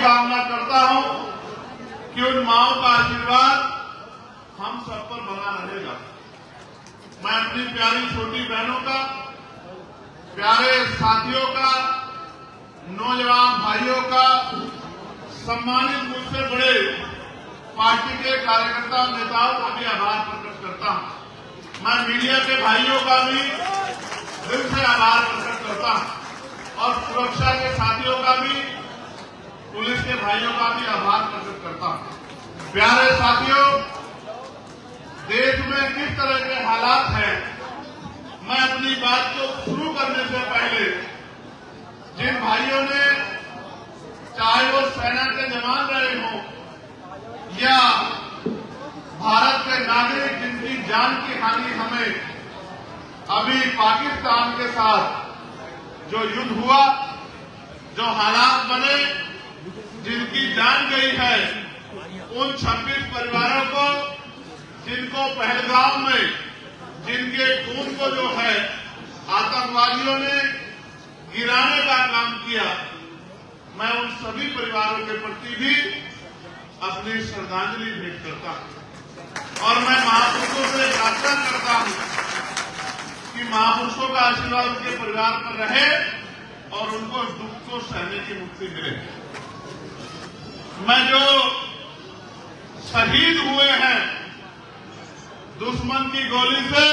कामना करता हूं कि उन माओं का आशीर्वाद हम सब पर बना रहेगा। मैं अपनी प्यारी छोटी बहनों का, प्यारे साथियों का, नौजवान भाइयों का, सम्मानित मुझसे बड़े पार्टी के कार्यकर्ता नेताओं का भी आभार प्रकट करता हूं। मैं मीडिया के भाइयों का भी दिल से आभार प्रकट करता हूं और सुरक्षा के साथियों का भी, पुलिस के भाइयों का भी आभार प्रकट करता हूं। प्यारे साथियों, देश में किस तरह के हालात हैं, मैं अपनी बात को शुरू करने से पहले जिन भाइयों ने, चाहे वो सेना के जवान रहे हों या भारत के नागरिक जिनकी जान की हानि हमें अभी पाकिस्तान के साथ जो युद्ध हुआ, जो हालात बने, जिनकी जान गई है, उन 26 परिवारों को जिनको पहलगाम में जिनके खून को जो है आतंकवादियों ने गिराने का काम किया, मैं उन सभी परिवारों के प्रति भी अपनी श्रद्धांजलि भेंट करता हूं और मैं महापुरुषों से प्रार्थना करता हूं कि महापुरुषों का आशीर्वाद उनके परिवार पर रहे और उनको दुख को सहने की मुक्ति मिले। मैं जो शहीद हुए हैं दुश्मन की गोली से,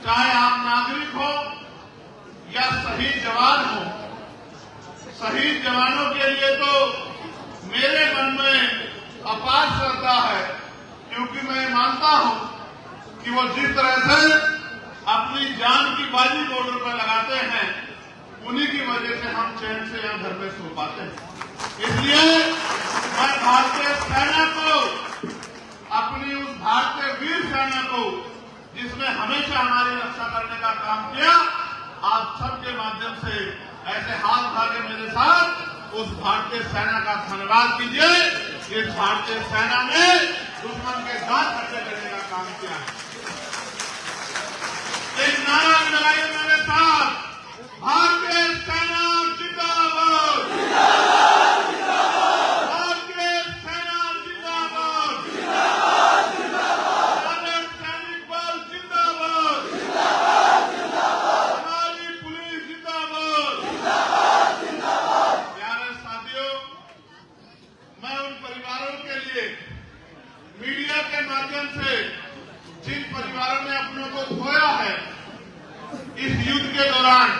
चाहे आम नागरिक हो या शहीद जवान हो, शहीद जवानों के लिए तो मेरे मन में अपार श्रद्धा है, क्योंकि मैं मानता हूं कि वो जिस तरह से अपनी जान की बाजी बॉर्डर पर लगाते हैं, उन्हीं की वजह से हम चैन से यहां घर में सो पाते हैं। इसलिए मैं भारतीय सेना को, अपनी उस भारतीय वीर सेना को जिसने हमेशा हमारी रक्षा करने का काम किया, आप सबके माध्यम से ऐसे हाथ उठा के मेरे साथ उस भारतीय सेना का धन्यवाद कीजिए। इस भारतीय सेना ने दुश्मन के दांत खट्टे करने का काम किया है। एक नारा लगाइए मेरे साथ, भारतीय सेना जिंदाबाद, भारतीय सेना जिंदाबाद, हमारे सैनिक बल जिंदाबाद, हमारी पुलिस जिंदाबाद। प्यारे साथियों, मैं उन परिवारों के लिए मीडिया के माध्यम से, जिन परिवारों ने अपनों को खोया है इस युद्ध के दौरान,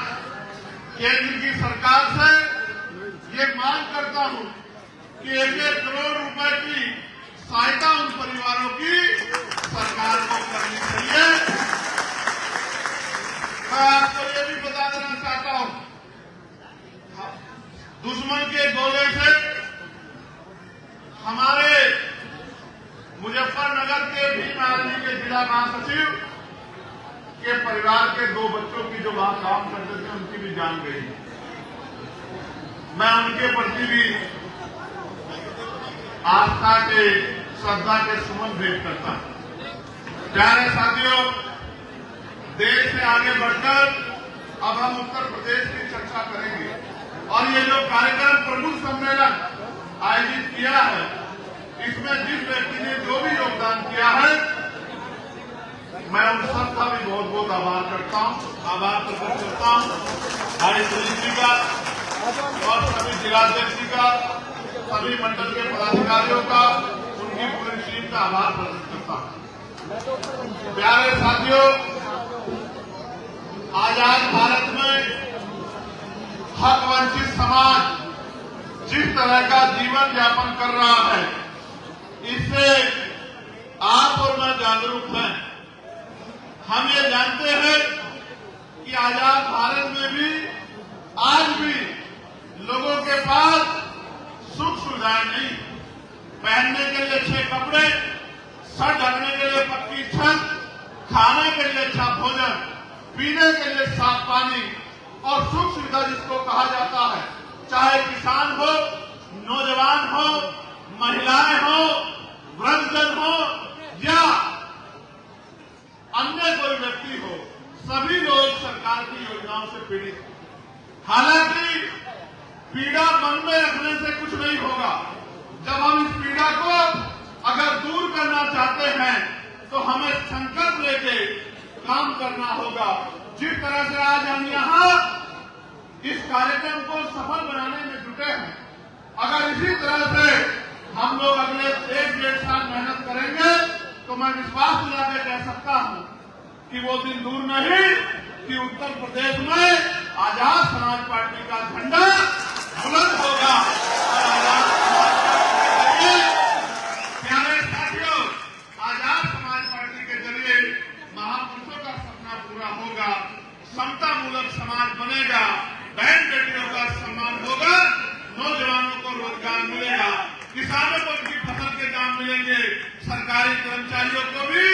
केंद्र की सरकार से ये मांग करता हूं कि 1-1 करोड़ रुपए की सहायता उन परिवारों की सरकार को करनी चाहिए। मैं आपको ये भी बता देना चाहता हूं, दुश्मन के गोले से हमारे मुजफ्फरनगर के भीम आर्मी के जिला महासचिव के परिवार के 2 बच्चों की जो वहां काम करते थे, उनकी भी जान गई। मैं उनके प्रति भी आस्था के, श्रद्धा के सुमन भेंट करता हूं। प्यारे साथियों, देश से आगे बढ़कर अब हम उत्तर प्रदेश की चर्चा करेंगे और ये जो कार्यक्रम प्रमुख सम्मेलन आयोजित किया है, इसमें जिस व्यक्ति ने जो भी योगदान किया है, मैं उन सबका भी बहुत बहुत आभार करता हूं, आभार प्रकट करता हूं। हमारे पुलिस जी का और सभी जिलाध्यक्ष जी का, सभी मंडल के पदाधिकारियों का, उनकी पूरी टीम का आभार प्रकट करता हूं। प्यारे साथियों, आजाद भारत में हक वंचित समाज जिस तरह का जीवन यापन कर रहा है, इससे आप और मैं जागरूक हैं। हम ये जानते हैं कि आजाद भारत में भी आज भी लोगों के पास सुख सुविधाएं नहीं, पहनने के लिए अच्छे कपड़े, सर ढकने के लिए पक्की छत, खाने के लिए अच्छा भोजन, पीने के लिए साफ पानी और सुख सुविधा जिसको कहा जाता है, चाहे किसान हो, नौजवान हो, महिलाएं हो, वृद्धजन हो या अन्य कोई व्यक्ति हो, सभी लोग सरकार की योजनाओं से पीड़ित हैं। हालांकि पीड़ा मन में रखने से कुछ नहीं काम करना होगा। जिस तरह से आज हम यहाँ इस कार्यक्रम को सफल बनाने में जुटे हैं, अगर इसी तरह से हम लोग अगले 1-1.5 साल मेहनत करेंगे तो मैं विश्वास दिला के कह सकता हूं कि वो दिन दूर नहीं कि उत्तर प्रदेश में आजाद समाज पार्टी का झंडा बुलंद होगा। और आजाद समाज पार्टी के जरिए, प्यारे साथियों, आजाद समाज पार्टी के जरिए महापुरुषों का सपना पूरा होगा, समता मूलक समाज बनेगा, बहन बेटियों का सम्मान होगा, नौजवानों को रोजगार मिलेगा, किसानों को उनकी फसल के दाम मिलेंगे, सरकारी कर्मचारियों को भी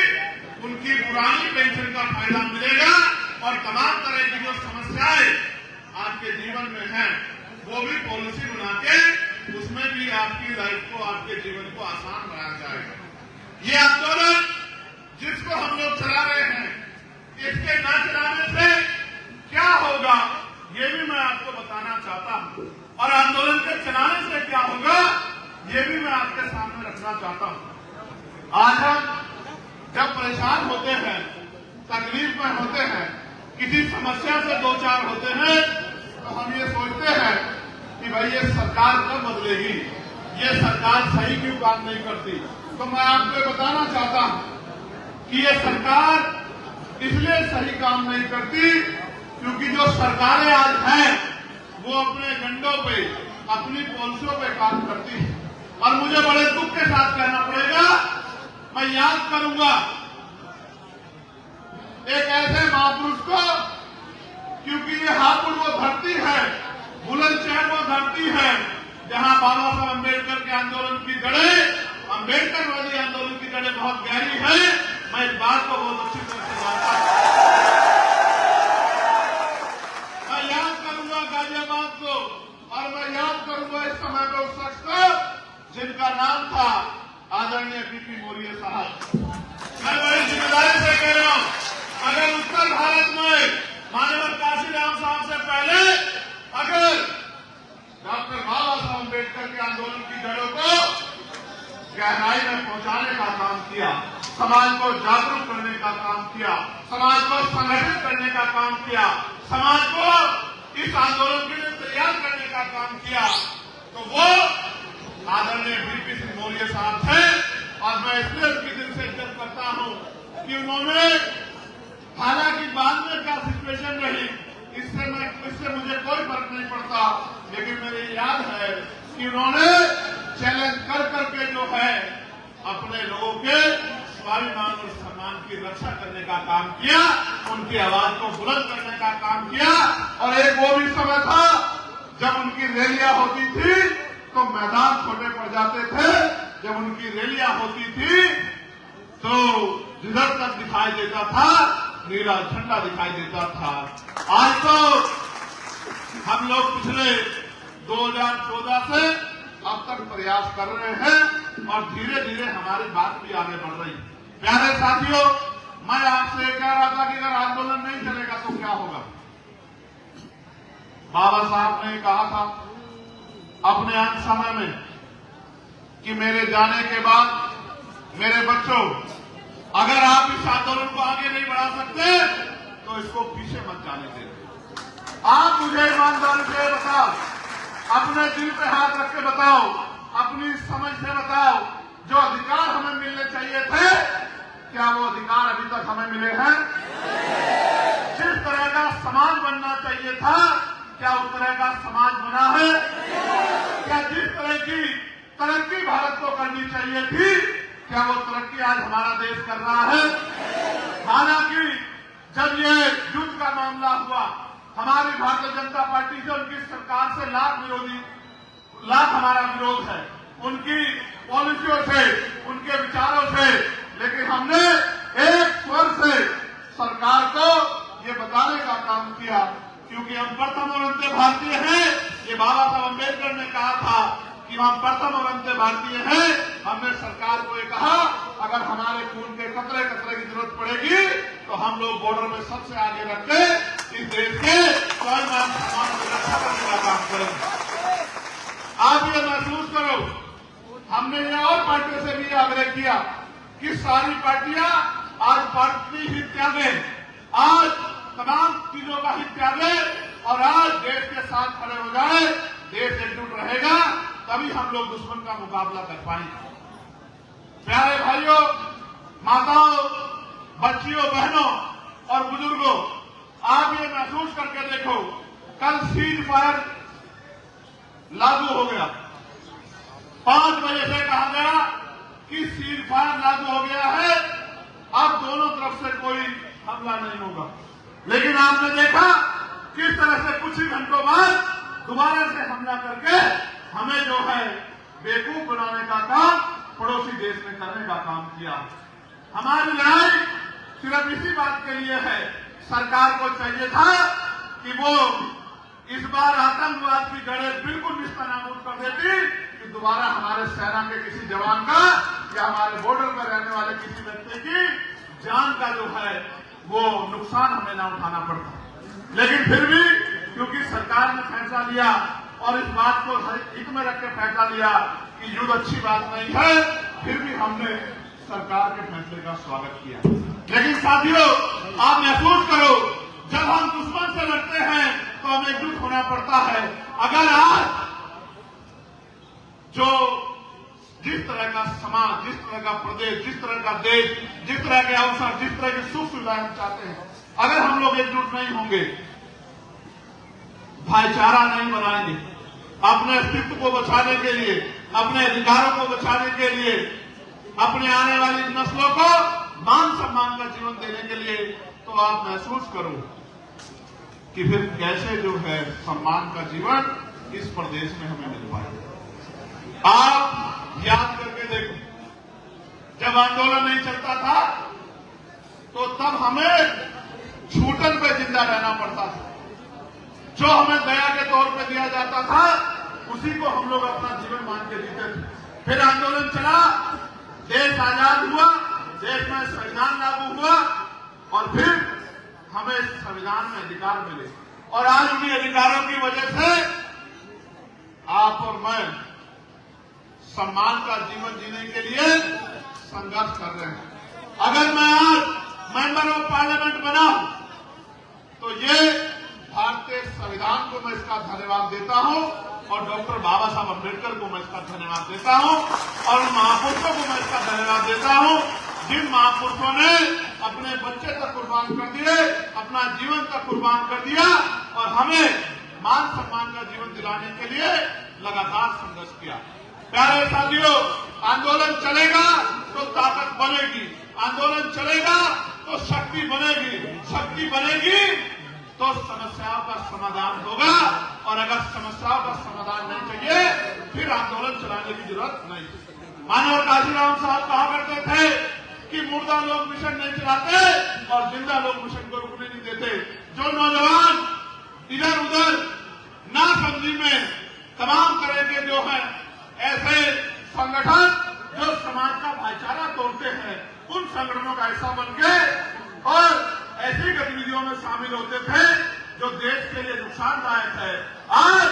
उनकी पुरानी पेंशन का फायदा मिलेगा और तमाम तरह की जो समस्याएं आपके जीवन में हैं वो भी पॉलिसी बना के उसमें भी आपकी लाइफ को, आपके जीवन को आसान बनाया जाएगा। ये आंदोलन जिसको हम लोग चला रहे हैं, इसके न चलाने से क्या होगा ये भी मैं आपको बताना चाहता हूं, और आंदोलन के चलाने से क्या होगा ये भी मैं आपके सामने रखना चाहता हूं। आज हम जब परेशान होते हैं, तकलीफ में होते हैं, किसी समस्या से दो चार होते हैं, तो हम ये सोचते हैं कि भाई ये सरकार कब बदलेगी, ये सरकार सही क्यों काम नहीं करती। तो मैं आपको बताना चाहता हूं कि ये सरकार इसलिए सही काम नहीं करती क्योंकि जो सरकारें आज हैं वो अपने एजेंडों पे, अपनी पॉलिसियों पे काम करती है। और मुझे बड़े दुख के साथ कहना पड़ेगा, मैं याद करूंगा एक ऐसे महापुरुष को, क्योंकि ये हापुड़ वो धरती है, बुलंदशहर वो धरती है जहां बाबा साहब अम्बेडकर के आंदोलन की जड़ें, अम्बेडकरवादी आंदोलन की जड़ें बहुत गहरी है। मैं इस बात को बहुत अच्छी तरह से जानता हूं। मैं याद करूंगा गाजियाबाद को, और मैं याद करूंगा इस समय में उस शख्स को जिनका नाम था आदरणीय बीपी मौर्य साहब। मैं बड़ी जिम्मेदारी से कह रहा हूं, अगर उत्तर भारत में माननीय काशीराम साहब से पहले अगर डॉक्टर बाबा साहब अम्बेडकर के आंदोलन की जड़ों को गहराई में पहुंचाने का काम किया, समाज को जागरूक करने का काम किया, समाज को संगठित करने का काम किया, समाज को इस आंदोलन के लिए तैयार करने का काम किया, तो वो आदरणीय बीपी सिंह मौर्य साहब थे। और मैं इसलिए उनकी दिल से इज्जत करता हूं कि उन्होंने, हालांकि बाद में क्या सिचुएशन रही इससे मुझे कोई फर्क नहीं पड़ता, लेकिन मेरी याद है कि उन्होंने चैलेंज कर करके जो है अपने लोगों के स्वाभिमान और सम्मान की रक्षा करने का काम किया, उनकी आवाज को बुलंद करने का काम किया। और एक वो भी समय था जब उनकी रैलियां होती थी तो मैदान छोटे पड़ जाते थे, जब उनकी रैलियां होती थी तो जिधर तक दिखाई देता था नीला झंडा दिखाई देता था। आज तो हम लोग पिछले 2014 से अब तक प्रयास कर रहे हैं और धीरे धीरे हमारी बात भी आगे बढ़ रही है। प्यारे साथियों, मैं आपसे कह रहा था कि अगर आंदोलन नहीं चलेगा तो क्या होगा। बाबा साहब ने कहा था अपने अंत समय में कि मेरे जाने के बाद मेरे बच्चों, अगर आप इस आंदोलन को आगे नहीं बढ़ा सकते तो इसको पीछे मत जाने दें। आप मुझे ईमानदारी से बताओ, अपने दिल पे हाथ रख के बताओ, अपनी समझ से बताओ, जो अधिकार हमें मिलने चाहिए थे क्या वो अधिकार अभी तक हमें मिले हैं? जिस तरह का समाज बनना चाहिए था क्या उस तरह का समाज बना है? क्या जिस तरह की तरक्की भारत को करनी चाहिए थी क्या वो तरक्की आज हमारा देश कर रहा है? हालांकि जब ये युद्ध का मामला हुआ, हमारी भारतीय जनता पार्टी से, उनकी सरकार से लाख हमारा विरोध है, उनकी पॉलिसियों से, उनके विचारों से, लेकिन हमने एक स्वर से सरकार को ये बताने का काम किया, क्योंकि हम प्रथम और अंत्य भारतीय हैं। ये बाबा साहब अम्बेडकर ने कहा था कि हम प्रथम और अंत्य भारतीय हैं। हमने सरकार को ये कहा, अगर हमारे खून के कतरे कतरे की जरूरत पड़ेगी तो हम लोग बॉर्डर में सबसे आगे रख के इस देश के स्वाभिमान सम्मान की रक्षा करने का काम करेंगे। आप ये महसूस करो, हमने ये और पार्टियों से भी आग्रह किया कि सारी पार्टियां आज पार्टी हित त्यागें, आज तमाम चीजों का हित त्यागे और आज देश के साथ खड़े हो जाए, देश एकजुट रहेगा, तभी हम लोग दुश्मन का मुकाबला कर पाएंगे। प्यारे भाइयों, माताओं, बच्चियों, बहनों और बुजुर्गों, आप ये महसूस करके देखो, कल सीज फायर लागू हो गया। 5 बजे से कहा गया कि सीज फायर लागू हो गया है, अब दोनों तरफ से कोई हमला नहीं होगा। लेकिन आपने देखा किस तरह से कुछ ही घंटों बाद दोबारा से हमला करके हमें जो है बेवकूफ बनाने का काम पड़ोसी देश में करने का काम किया। हमारी लड़ाई सिर्फ इसी बात के लिए है, सरकार को चाहिए था कि वो इस बार आतंकवाद की जड़ें बिल्कुल निस्तानाबूद कर देती कि दोबारा हमारे सेना के किसी जवान का या हमारे बॉर्डर पर रहने वाले किसी व्यक्ति की जान का जो है वो नुकसान हमें ना उठाना पड़ता। लेकिन फिर भी क्योंकि सरकार ने फैसला लिया और इस बात को हित में रख के फैसला लिया कि युद्ध अच्छी बात नहीं है, फिर भी हमने सरकार के फैसले का स्वागत किया। लेकिन साथियों, आप महसूस करो, जब हम दुश्मन से लड़ते हैं तो हमें एकजुट होना पड़ता है। अगर आज जो जिस तरह का समाज, जिस तरह का प्रदेश, जिस तरह का देश, जिस तरह के अवसर, जिस तरह की सुख सुविधाएं हम चाहते हैं, अगर हम लोग एकजुट नहीं होंगे, भाईचारा नहीं बनाएंगे, अपने अस्तित्व को बचाने के लिए, अपने अधिकारों को बचाने के लिए, अपने आने वाली नस्लों को मान सम्मान का जीवन देने के लिए, तो आप महसूस करो कि फिर कैसे जो है सम्मान का जीवन इस प्रदेश में हमें मिल पाएगा। आप याद करके देखो, जब आंदोलन नहीं चलता था तो तब हमें छूटन पे जिंदा रहना पड़ता था। जो हमें दया के तौर पे दिया जाता था उसी को हम लोग अपना जीवन मान के जीते थे। फिर आंदोलन चला, देश आजाद हुआ, देश में संविधान लागू हुआ और फिर हमें संविधान में अधिकार मिले और आज उन्हीं अधिकारों की वजह से आप और मैं सम्मान का जीवन जीने के लिए संघर्ष कर रहे हैं। अगर मैं आज मेंबर ऑफ पार्लियामेंट बना तो ये भारतीय संविधान को मैं इसका धन्यवाद देता हूं और डॉक्टर बाबा साहब अम्बेडकर को मैं इसका धन्यवाद देता हूं और उन महापुरुषों को मैं इसका धन्यवाद देता हूं जिन महापुरुषों ने अपने बच्चे तक कुर्बान कर दिए, अपना जीवन तक कुर्बान कर दिया और हमें मान सम्मान का जीवन दिलाने के लिए लगातार संघर्ष किया। प्यारे साथियों, आंदोलन चलेगा तो ताकत बनेगी, आंदोलन चलेगा तो शक्ति बनेगी, शक्ति बनेगी तो समस्याओं का समाधान होगा और अगर समस्याओं का समाधान नहीं चाहिए फिर आंदोलन चलाने की जरूरत नहीं। मानव काशीराम साहब कहा करते थे कि मुर्दा लोग मिशन नहीं चलाते और जिंदा लोग मिशन को रुकने नहीं देते। जो नौजवान इधर उधर ना समझी में तमाम तरह के जो है ऐसे संगठन जो समाज का भाईचारा तोड़ते हैं, उन संगठनों का हिस्सा बन के और ऐसी गतिविधियों में शामिल होते थे जो देश के लिए नुकसानदायक है। आज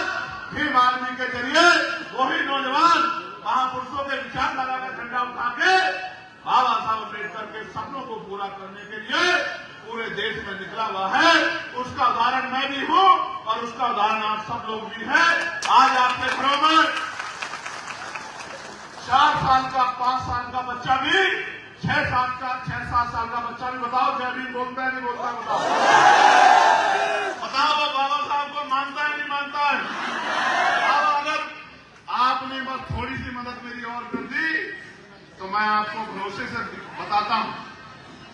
फिर वाल्मीकि के जरिए वही नौजवान महापुरुषों के विचारधारा का झंडा उठा के बाबा साहब अम्बेडकर के सपनों को पूरा करने के लिए पूरे देश में निकला हुआ है। उसका उदाहरण मैं भी हूं और उसका उदाहरण आप सब लोग भी हैं। आज आपके घरों में 4 साल का, 5 साल का बच्चा भी, 6-7 साल का बच्चा भी, बताओ जय भीम बोलता है नहीं बोलता? बताओ वो बाबा साहब को मानता है नहीं मानता है? अब अगर आपने बस थोड़ी सी मदद मेरी और कर दी तो मैं आपको भरोसे से बताता हूं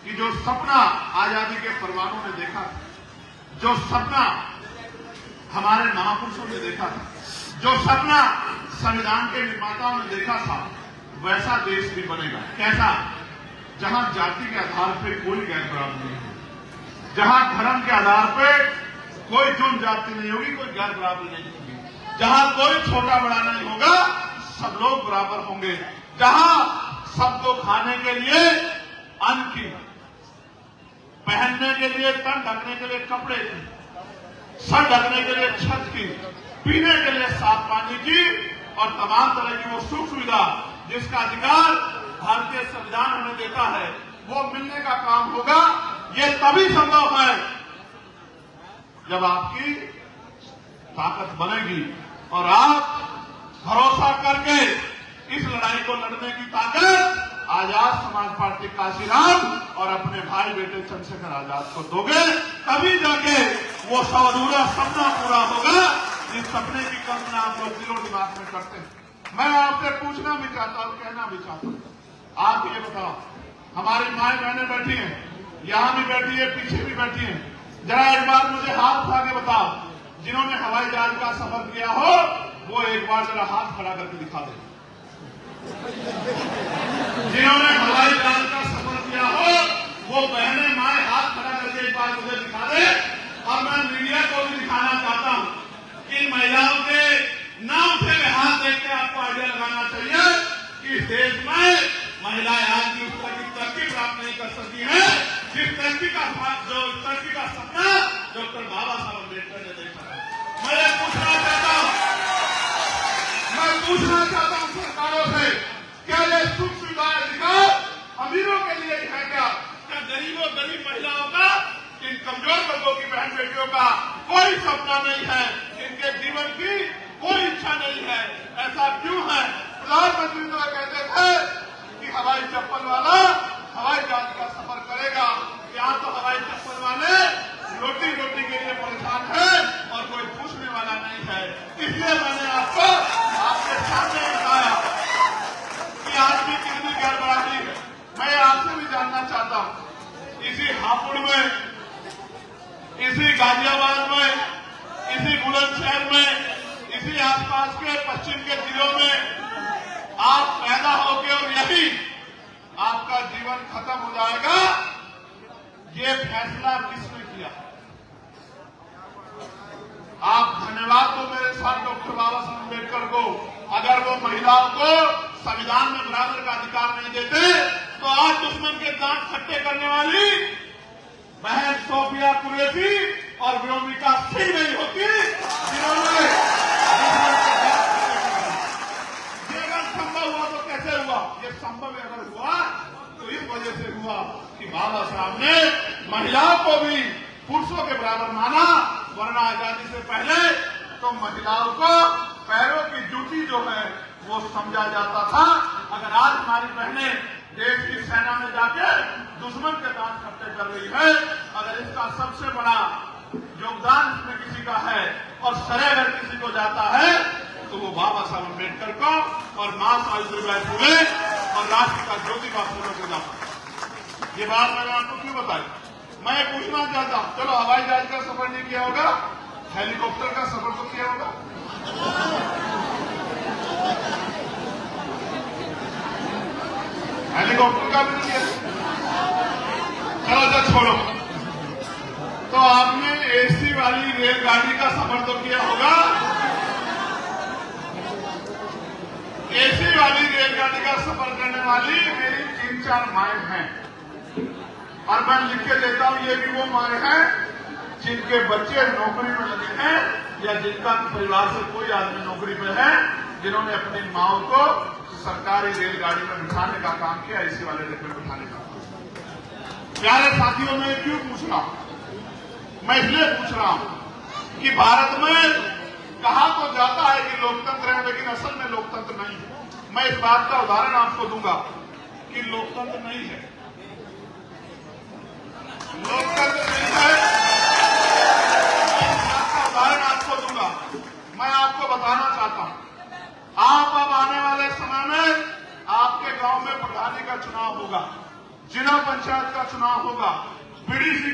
कि जो सपना आजादी के परवानों ने देखा था, जो सपना हमारे महापुरुषों ने देखा था, जो सपना संविधान के निर्माताओं ने देखा था, वैसा देश भी बनेगा। कैसा? जहां जाति के आधार पर कोई गैर बराबरी नहीं होगी, जहां धर्म के आधार पर कोई जुर्म जाति नहीं होगी, कोई गैर बराबरी नहीं होगी, जहां कोई छोटा बड़ा नहीं होगा, सब लोग बराबर होंगे, जहां सबको खाने के लिए अन्न की, पहनने के लिए तन ढकने के लिए कपड़े की, सर ढकने के लिए छत की, पीने के लिए साफ पानी की और तमाम तरह की वो सुख सुविधा जिसका अधिकार भारतीय संविधान हमें देता है, वो मिलने का काम होगा। ये तभी संभव है जब आपकी ताकत बनेगी और आप भरोसा करके इस लड़ाई को लड़ने की ताकत आजाद समाज पार्टी काशीराम और अपने भाई बेटे चंद्रशेखर आजाद को दोगे, तभी जाके वो अधूरा सपना पूरा होगा जिस सपने की कल्पना आप लोग दिलो दिमाग में करते हैं। मैं आपसे पूछना भी चाहता हूं, कहना भी चाहता हूं, आप ये बताओ, हमारी माए बहनें बैठी हैं, यहां भी बैठी है, पीछे भी बैठी हैं, जरा एक बार मुझे हाथ उठा के बताओ, जिन्होंने हवाई जहाज का सफर किया हो वो एक बार जरा हाथ खड़ा करके दिखा दे। जिन्होंने हवाई जहाज का सफर किया हो वो बहने माए हाथ खड़ा करके एक बार मुझे दिखा दे। और मैं मीडिया को भी दिखाना चाहता हूं कि महिलाओं के नाम से हाथ देख के आपको आइडिया लगाना चाहिए कि इस देश में महिलाएं आज भी उस तरह की तरक्की प्राप्त नहीं कर सकती है जिस तरक्की का सपना डॉक्टर बाबा साहब अम्बेडकर ने देखा है। मैं पूछना चाहता हूं सरकारों से, क्या ये सुख सुविधा अधिकार अमीरों के लिए है क्या गरीब महिलाओं का, इन कमजोर वर्गों की बहन बेटियों का कोई सपना नहीं है, इनके जीवन की कोई इच्छा नहीं है? ऐसा क्यों है? प्रधानमंत्री तो कहते थे कि हवाई चप्पल वाला हवाई जहाज का सफर करेगा, यहाँ तो हवाई चप्पल वाले रोटी के लिए परेशान है और कोई पूछने वाला नहीं है। इसलिए मैंने आपको आपके सामने बताया कि आज भी कितनी गड़बड़ाहट है। मैं आपसे भी जानना चाहता हूं, इसी हापुड़ में, इसी गाजियाबाद में, इसी बुलंदशहर में, इसी आसपास के पश्चिम के जिलों में आप पैदा होगे और यही आपका जीवन खत्म हो जाएगा, ये फैसला किसने किया? आप धन्यवाद दो मेरे साथ डॉक्टर बाबा साहब अम्बेडकर को। अगर वो महिलाओं को संविधान में बराबर का अधिकार नहीं देते तो आज दुश्मन के दांत खट्टे करने वाली बहन सोफिया कुरैशी और व्योमिका सिंह नहीं होती, जिन्होंने ये अगर संभव हुआ तो कैसे हुआ? ये संभव अगर हुआ तो इस वजह से हुआ कि बाबा साहब ने महिलाओं को भी पुरुषों के बराबर माना, वरना आजादी से पहले तो महिलाओं को पैरों की जूती जो है वो समझा जाता था। अगर आज हमारी बहनें देश की सेना में जाके दुश्मन के दांत खट्टे कर रही है, अगर इसका सबसे बड़ा योगदान इसमें किसी का है और श्रेय अगर किसी को जाता है तो वो बाबा साहब अम्बेडकर को और मां सावित्रीबाई फुले और राष्ट्र का ज्योतिबा फुले को जाता है। ये बात मैंने आपको क्यों बताई? मैं पूछना चाहता हूं, चलो हवाई जहाज का सफर नहीं किया होगा, हेलीकॉप्टर का सफर तो किया होगा। हेलीकॉप्टर का भी नहीं किया। चलो अच्छा छोड़ो, तो आपने एसी वाली रेलगाड़ी का सफर तो किया होगा। एसी वाली रेलगाड़ी का सफर करने वाली मेरी 3-4 माएं हैं और मैं लिख के देता हूं, ये भी वो माए हैं जिनके बच्चे नौकरी में लगे हैं या जिनका परिवार से कोई आदमी नौकरी पे है, जिन्होंने अपनी माओ को सरकारी रेलगाड़ी में बिठाने का काम किया, इसी वाले रेल में बिठाने का काम। प्यारे साथियों, मैं क्यों पूछ रहा हूं? मैं इसलिए पूछ रहा हूं कि भारत में कहा तो जाता है कि लोकतंत्र है, लेकिन असल में लोकतंत्र नहीं है। मैं इस बात का उदाहरण आपको दूंगा कि लोकतंत्र नहीं है, लोकतंत्र नहीं है। इस बात का उदाहरण आपको दूंगा। मैं आपको बताना चाहता हूं, आप अब आने वाले समय में आपके गांव में प्रधानी का चुनाव होगा, जिला पंचायत का चुनाव होगा, बीडीसी का